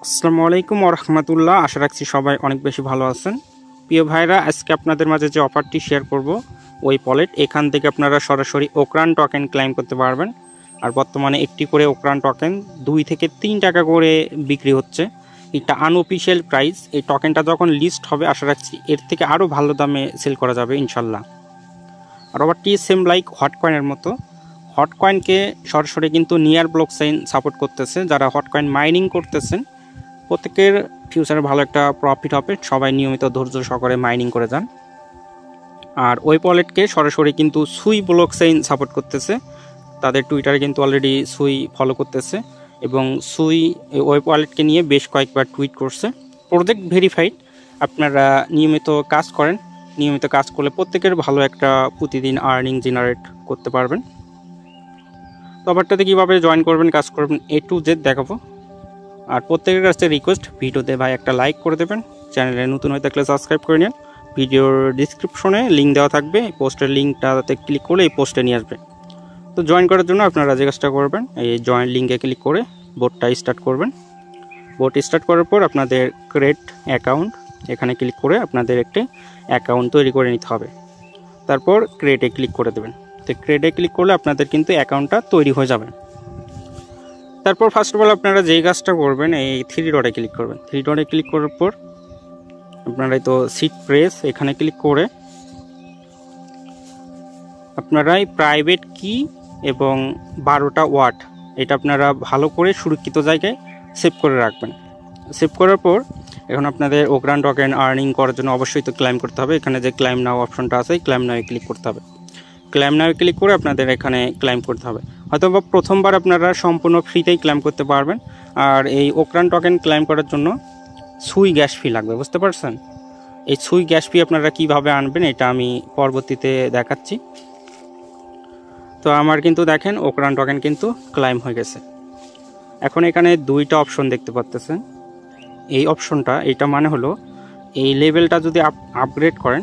আসসালামু আলাইকুম ওয়া রাহমাতুল্লাহ। আশা রাখছি সবাই অনেক বেশি ভালো আছেন। প্রিয় ভাইরা, আজকে আপনাদের মাঝে যে অফারটি শেয়ার করব ওই পলেট, এখান থেকে আপনারা সরাসরি ওকরান টোকেন ক্লেম করতে পারবেন। আর বর্তমানে একটি করে ওকরান টোকেন 2 থেকে 3 টাকা করে বিক্রি হচ্ছে। এটা আনঅফিশিয়াল প্রাইস। এই টোকেনটা যখন লিস্ট হবে আশা রাখছি এর থেকে আরও ভালো দামে সেল করা যাবে ইনশাল্লাহ। আর অফারটি সেম লাইক হট কয়েনের মতো। হট কয়েনকে সরাসরি কিন্তু নিয়ার ব্লকচেইন সাপোর্ট করতেছে। যারা হট কয়েন মাইনিং করতেছেন প্রত্যেকের ফিউচারে ভালো একটা প্রফিট হবে, সবাই নিয়মিত ধৈর্য সহকারে মাইনিং করে যান। আর ওই ওয়ালেটকে সরাসরি কিন্তু সুই ব্লকচেইন সাপোর্ট করতেছে। তাদের টুইটারে কিন্তু অলরেডি সুই ফলো করতেছে এবং সুই ওই ওয়ালেটকে নিয়ে বেশ কয়েকবার টুইট করছে। Project verified. আপনারা নিয়মিত কাজ করেন, নিয়মিত কাজ করলে প্রত্যেকের ভালো একটা প্রতিদিন আর্নিং জেনারেট করতে পারবেন। তো অফারটাতে কীভাবে জয়েন করবেন, কাজ করবেন, A to Z দেখাবো। আর প্রত্যেকের কাছে রিকোয়েস্ট, ভিডিওতে ভাই একটা লাইক করে দেবেন, চ্যানেলে নতুন হয়ে থাকলে সাবস্ক্রাইব করে নিন। ভিডিওর ডিসক্রিপশনে লিঙ্ক দেওয়া থাকবে, পোস্টের লিঙ্কটাতে ক্লিক করলে এই পোস্টে নিয়ে আসবে। তো জয়েন করার জন্য আপনারা যে কাজটা করবেন, এই জয়েন লিঙ্কে ক্লিক করে বোটটা স্টার্ট করবেন। বোট স্টার্ট করার পর আপনাদের ক্রিয়েট অ্যাকাউন্ট, এখানে ক্লিক করে আপনাদের একটি অ্যাকাউন্ট তৈরি করে নিতে হবে। তারপর ক্রিয়েটে ক্লিক করে দেবেন। তো ক্রিয়েটে ক্লিক করলে আপনাদের কিন্তু অ্যাকাউন্টটা তৈরি হয়ে যাবে। তারপর ফার্স্ট অফ অল আপনারা যেই কাজটা করবেন, এই 3 ডটে ক্লিক করবেন। 3 ডটে ক্লিক করার পর আপনারা তো সিট প্রেস, এখানে ক্লিক করে আপনারা প্রাইভেট কি এবং 12টা ওয়াট এটা আপনারা ভালো করে সুরক্ষিত জায়গায় সেভ করে রাখবেন। সেভ করার পর এখন আপনাদের ওকরান টোকেন আর্নিং করার জন্য অবশ্যই তো ক্লেম করতে হবে। এখানে যে ক্লেম নাও অপশনটা আছে, ক্লেম নাও ক্লিক করতে হবে। ক্লেম নাও ক্লিক করে আপনাদের এখানে ক্লেম করতে হবে। হয়তো বা প্রথমবার আপনারা সম্পূর্ণ ফ্রিতেই ক্লেম করতে পারবেন। আর এই ওকরান টোকেন ক্লেম করার জন্য সুই গ্যাস ফি লাগবে, বুঝতে পারছেন? এই সুই গ্যাস ফি আপনারা কিভাবে আনবেন এটা আমি পরবর্তীতে দেখাচ্ছি। তো আমার কিন্তু দেখেন ওকরান টোকেন কিন্তু ক্লেম হয়ে গেছে। এখন এখানে 2টা অপশন দেখতে পাচ্ছেন। এই অপশনটা, এটা মানে হলো এই লেভেলটা যদি আপগ্রেড করেন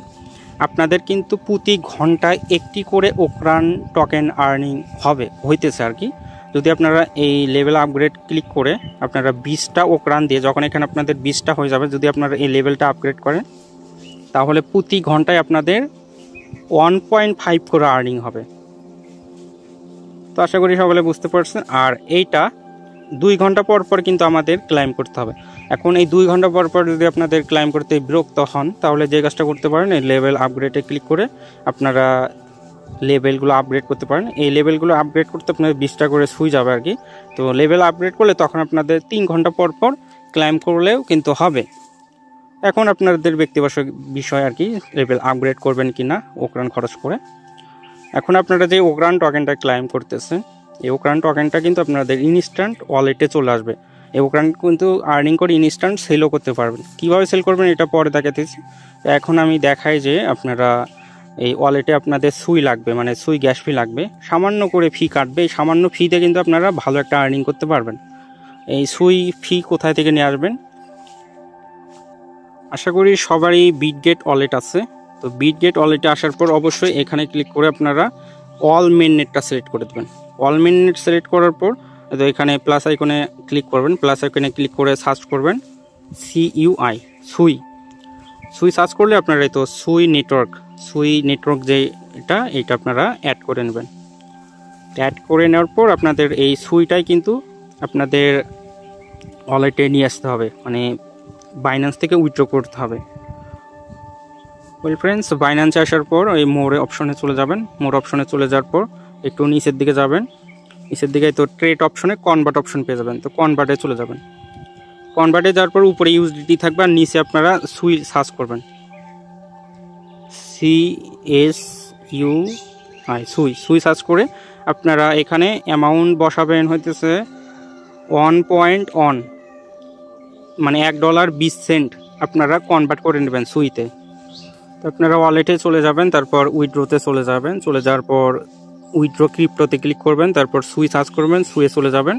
আপনাদের কিন্তু প্রতি ঘন্টায় একটি করে ওকরান টোকেন আর্নিং হইতেছে আর কি। যদি আপনারা এই লেভেল আপগ্রেড ক্লিক করে আপনারা 20টা ওকরান দিয়ে, যখন এখানে আপনাদের 20টা হয়ে যাবে, যদি আপনারা এই লেভেলটা আপগ্রেড করেন তাহলে প্রতি ঘন্টায় আপনাদের 1.5 করে আর্নিং হবে। তো আশা করি সকলে বুঝতে পারছেন। আর এইটা 2 ঘন্টা পর পর কিন্তু আমাদের ক্লেম করতে হবে। এখন এই 2 ঘন্টা পর পর যদি আপনাদের ক্লেম করতে বিরক্ত হন তাহলে যে কাজটা করতে পারেন, এই লেভেল আপগ্রেডে ক্লিক করে আপনারা লেভেলগুলো আপগ্রেড করতে পারেন। এই লেভেলগুলো আপগ্রেড করতে আপনাদের 20টা করে সুই যাবে আর কি। তো লেভেল আপগ্রেড করলে তখন আপনাদের 3 ঘন্টা পর পর ক্লেম করলেও কিন্তু হবে। এখন আপনাদের ব্যক্তিগত বিষয় আর কি, লেভেল আপগ্রেড করবেন কি না ওকরান খরচ করে। এখন আপনারা যে ওকরান টোকেনটা ক্লেম করতেছেন, এই ওকরান টোকেনটা কিন্তু আপনাদের ইনস্ট্যান্ট ওয়ালেটে চলে আসবে। এই ওকরান কিন্তু আর্নিং করে ইনস্ট্যান্ট সেলও করতে পারবেন। কীভাবে সেল করবেন এটা পরে দেখাতেছি। এখন আমি দেখাই যে আপনারা এই ওয়ালেটে আপনাদের সুই লাগবে, মানে সুই গ্যাস ফি লাগবে, সামান্য করে ফি কাটবে। এই সামান্য ফিতে কিন্তু আপনারা ভালো একটা আর্নিং করতে পারবেন। এই সুই ফি কোথায় থেকে নিয়ে আসবেন? আশা করি সবারই বিটগেট ওয়ালেট আছে। তো বিটগেট ওয়ালেটে আসার পর অবশ্যই এখানে ক্লিক করে আপনারা অল মেইননেটটা সিলেক্ট করে দেবেন। অল মেইননেট সিলেক্ট করার পর তো এখানে প্লাস আইকনে ক্লিক করবেন। প্লাস আইকনে ক্লিক করে সার্চ করবেন CUI, সুই সার্চ করলে আপনারা এই তো সুই নেটওয়ার্ক যে এটা আপনারা অ্যাড করে নেবেন। অ্যাড করে নেওয়ার পর আপনাদের এই সুইটাই কিন্তু আপনাদের ওয়ালেটে নিয়ে আসতে হবে, মানে বাইন্যান্স থেকে উইথড্র করতে হবে। ওয়েল ফ্রেন্ডস, বাইন্যান্সে আসার পর এই মোর অপশনে চলে যাবেন। মোর অপশনে চলে যাওয়ার পর একটু নিচের দিকে যাবেন। নিচের দিকে তো ট্রেড অপশনে কনভার্ট অপশন পেয়ে যাবেন। তো কনভার্টে চলে যাবেন। কনভার্টে যাওয়ার পর উপরে USDT থাকবে আর নিচে আপনারা সুই সার্চ করবেন, CSUI, সুই সার্চ করে আপনারা এখানে অ্যামাউন্ট বসাবেন হইতেছে 1.1, মানে $1.20 আপনারা কনভার্ট করে নেবেন সুইতে। তো আপনারা ওয়ালেটে চলে যাবেন, তারপর উইথড্রোতে চলে যাবেন। চলে যাওয়ার পর উইথড্র ক্রিপ্টোতে ক্লিক করবেন, তারপর সুই সার্চ করবেন, সুইয়ে চলে যাবেন।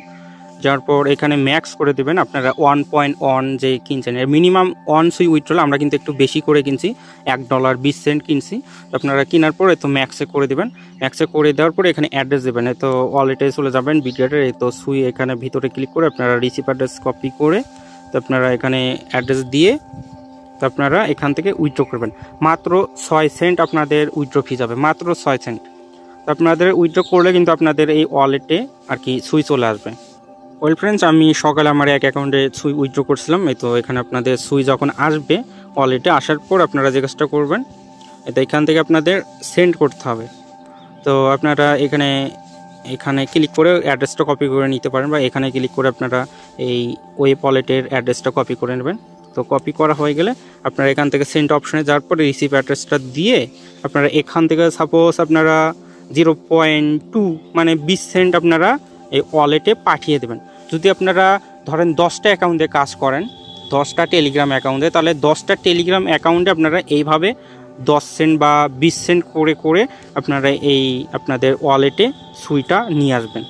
যাওয়ার পর এখানে ম্যাক্স করে দেবেন। আপনারা 1.1 যে কিনছেন, এর মিনিমাম 1 সুই উইথড্রল আমরা কিন্তু একটু বেশি করে কিনছি, $1.20 কিনছি। তো আপনারা কেনার পর তো ম্যাক্সে করে দেবেন। ম্যাক্সে করে দেওয়ার পর এখানে অ্যাড্রেস দেবেন। তো ওয়ালেটে চলে যাবেন, বিটগেটের এই তো সুই এখানে ভিতরে ক্লিক করে আপনারা রিসিভ অ্যাড্রেস কপি করে তো আপনারা এখানে অ্যাড্রেস দিয়ে তো আপনারা এখান থেকে উইথড্র করবেন। মাত্র 6 সেন্ট আপনাদের উইথড্র ফি যাবে, মাত্র 6 সেন্ট। তো আপনাদের উইথড্র করলে কিন্তু আপনাদের এই ওয়ালেটে আর কি সুই চলে আসবে। ওয়েল ফ্রেন্ডস, আমি সকালে আমার এক অ্যাকাউন্টে সুই উইথড্র করছিলাম। এই তো এখানে আপনাদের সুই যখন আসবে ওয়ালেটে আসার পর আপনারা যে কাজটা করবেন, তো এখান থেকে আপনাদের সেন্ড করতে হবে। তো আপনারা এখানে ক্লিক করে অ্যাড্রেসটা কপি করে নিতে পারেন, বা এখানে ক্লিক করে আপনারা এই ওয়েব ওয়ালেটের অ্যাড্রেসটা কপি করে নেবেন। তো কপি করা হয়ে গেলে আপনারা এখান থেকে সেন্ড অপশনে যাওয়ার পরে রিসিভ অ্যাড্রেসটা দিয়ে আপনারা এখান থেকে সাপোজ আপনারা 0.2 মানে 20 সেন্ট আপনারা এই ওয়ালেটে পাঠিয়ে দেবেন। যদি আপনারা ধরেন 10টা অ্যাকাউন্টে কাজ করেন, 10টা টেলিগ্রাম অ্যাকাউন্টে, তাহলে 10টা টেলিগ্রাম অ্যাকাউন্টে আপনারা এইভাবে 10 সেন্ট বা 20 সেন্ট করে করে আপনারা এই আপনাদের ওয়ালেটে সুইটা নিয়ে আসবেন।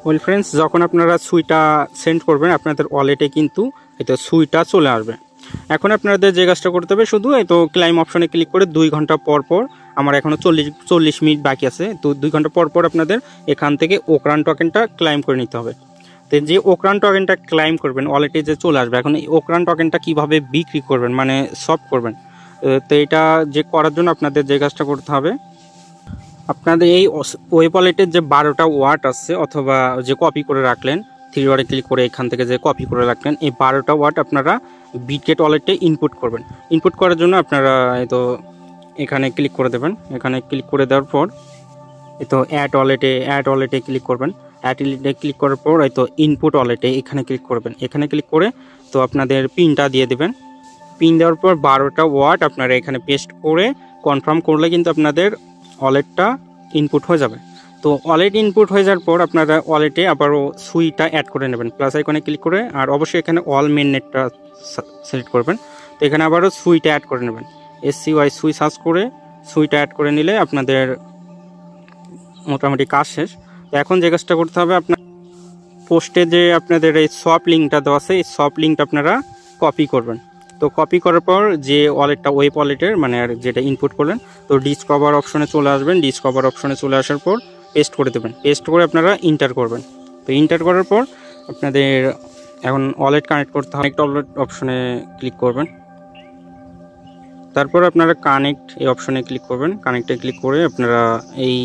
ওয়েল ফ্রেন্ডস, যখন আপনারা সুইটা সেন্ড করবেন আপনাদের ওয়ালেটে কিন্তু এই তো সুইটা চলে আসবে। এখন আপনাদের যে কাজটা করতে হবে, শুধু এই তো ক্লাইম অপশনে ক্লিক করে 2 ঘন্টা পর পর, আমার এখনও 40 মিনিট বাকি আছে, তো 2 ঘন্টা পর পর আপনাদের এখান থেকে ওকরান টোকেনটা ক্লাইম করে নিতে হবে। তো যে ওকরান টোকেনটা ক্লাইম করবেন ওয়ালেটে যে চলে আসবে, এখন এই ওকরান টোকেনটা কীভাবে বিক্রি করবেন মানে সফট করবেন, তো এটা যে করার জন্য আপনাদের যে কাজটা করতে হবে, আপনাদের এই ওয়েব ওয়ালেটের যে 12টা ওয়াট আছে অথবা যে কপি করে রাখলেন, 3 ডটে ক্লিক করে এখান থেকে যে কপি করে রাখলেন, এই 12টা ওয়াট আপনারা বিটগেট ওয়ালেটে ইনপুট করবেন। ইনপুট করার জন্য আপনারা এই তো এখানে ক্লিক করে দেবেন। এখানে ক্লিক করে দেওয়ার পর এই তো অ্যাড ওয়ালেটে ক্লিক করবেন। অ্যাড ওয়ালেটে ক্লিক করার পর এই তো ইনপুট ওয়ালেটে এখানে ক্লিক করবেন। এখানে ক্লিক করে তো আপনাদের পিনটা দিয়ে দেবেন। পিন দেওয়ার পর 12টা ওয়াট আপনারা এখানে পেস্ট করে কনফার্ম করলে কিন্তু আপনাদের ওয়ালেটটা ইনপুট হয়ে যাবে। তো ওয়ালেট ইনপুট হয়ে যাওয়ার পর আপনারা ওয়ালেটে আবারও সুইটা অ্যাড করে নেবেন, প্লাস আইকনে ক্লিক করে, আর অবশ্যই এখানে অল মেন নেটটা সিলেক্ট করবেন। তো এখানে আবারও সুইটা অ্যাড করে নেবেন, SCY সুই সার্চ করে সুইটা অ্যাড করে নিলে আপনাদের মোটামুটি কাজ শেষ। তো এখন যে কাজটা করতে হবে, আপনার পোস্টে যে আপনাদের এই সফট লিঙ্কটা দেওয়া আছে, এই সফট লিঙ্কটা আপনারা কপি করবেন। তো কপি করার পর যে ওয়ালেটটা ওয়েব ওয়ালেটের মানে আর যেটা ইনপুট করলেন, তো ডিসকভার অপশনে চলে আসবেন। ডিসকভার অপশনে চলে আসার পর পেস্ট করে দেবেন। পেস্ট করে আপনারা ইন্টার করবেন। তো ইন্টার করার পর আপনাদের এখন ওয়ালেট কানেক্ট করতে হবে, ওয়ালেট অপশনে ক্লিক করবেন। তারপর আপনারা কানেক্ট এই অপশনে ক্লিক করবেন। কানেক্টে ক্লিক করে আপনারা এই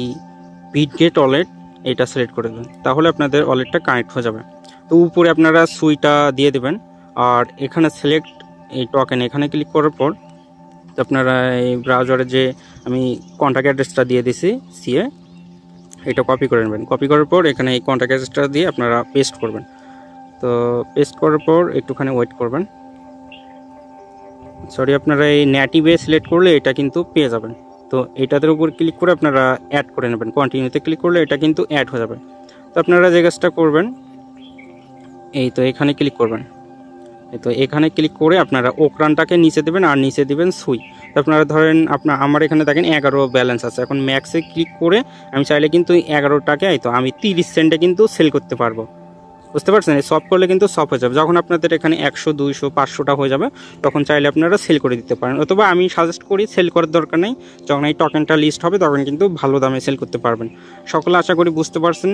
বিটগেট ওয়ালেট এটা সিলেক্ট করে দেবেন, তাহলে আপনাদের ওয়ালেটটা কানেক্ট হয়ে যাবে। তো উপরে আপনারা সুইটা দিয়ে দেবেন, আর এখানে সিলেক্ট এই টোকেন এখানে ক্লিক করার পর আপনারা এই ব্রাউজারে যে আমি কন্ট্যাক্ট অ্যাড্রেসটা দিয়ে দিছি সিএ, এটা কপি করে নেবেন। কপি করার পর এখানে এই কন্ট্যাক্ট অ্যাড্রেসটা দিয়ে আপনারা পেস্ট করবেন। তো পেস্ট করার পর একটুখানি ওয়েট করবেন। সরি, আপনারা এই নেটিভে সিলেক্ট করলে এটা কিন্তু পেয়ে যাবেন। তো এটাদের উপর ক্লিক করে আপনারা অ্যাড করে নেবেন। কন্টিনিউতে ক্লিক করলে এটা কিন্তু অ্যাড হয়ে যাবে। তো আপনারা যে কাজটা করবেন, এই তো এখানে ক্লিক করবেন। তো এখানে ক্লিক করে আপনারা ওকরানটাকে নিচে দেবেন আর নিচে দিবেন সুই। তো আপনারা ধরেন আমার এখানে দেখেন 11 ব্যালেন্স আছে। এখন ম্যাক্সে ক্লিক করে আমি চাইলে কিন্তু 11টাকে তো আমি 30 সেন্টে কিন্তু সেল করতে পারবো। বুঝতে পারছেন? এই সব করলে কিন্তু সব হয়ে যাবে। যখন আপনাদের এখানে 100, 200, 500টা হয়ে যাবে তখন চাইলে আপনারা সেল করে দিতে পারেন, অথবা আমি সাজেস্ট করি সেল করার দরকার নেই। যখন এই টোকেনটা লিস্ট হবে তখন কিন্তু ভালো দামে সেল করতে পারবেন। সকলে আশা করি বুঝতে পারছেন।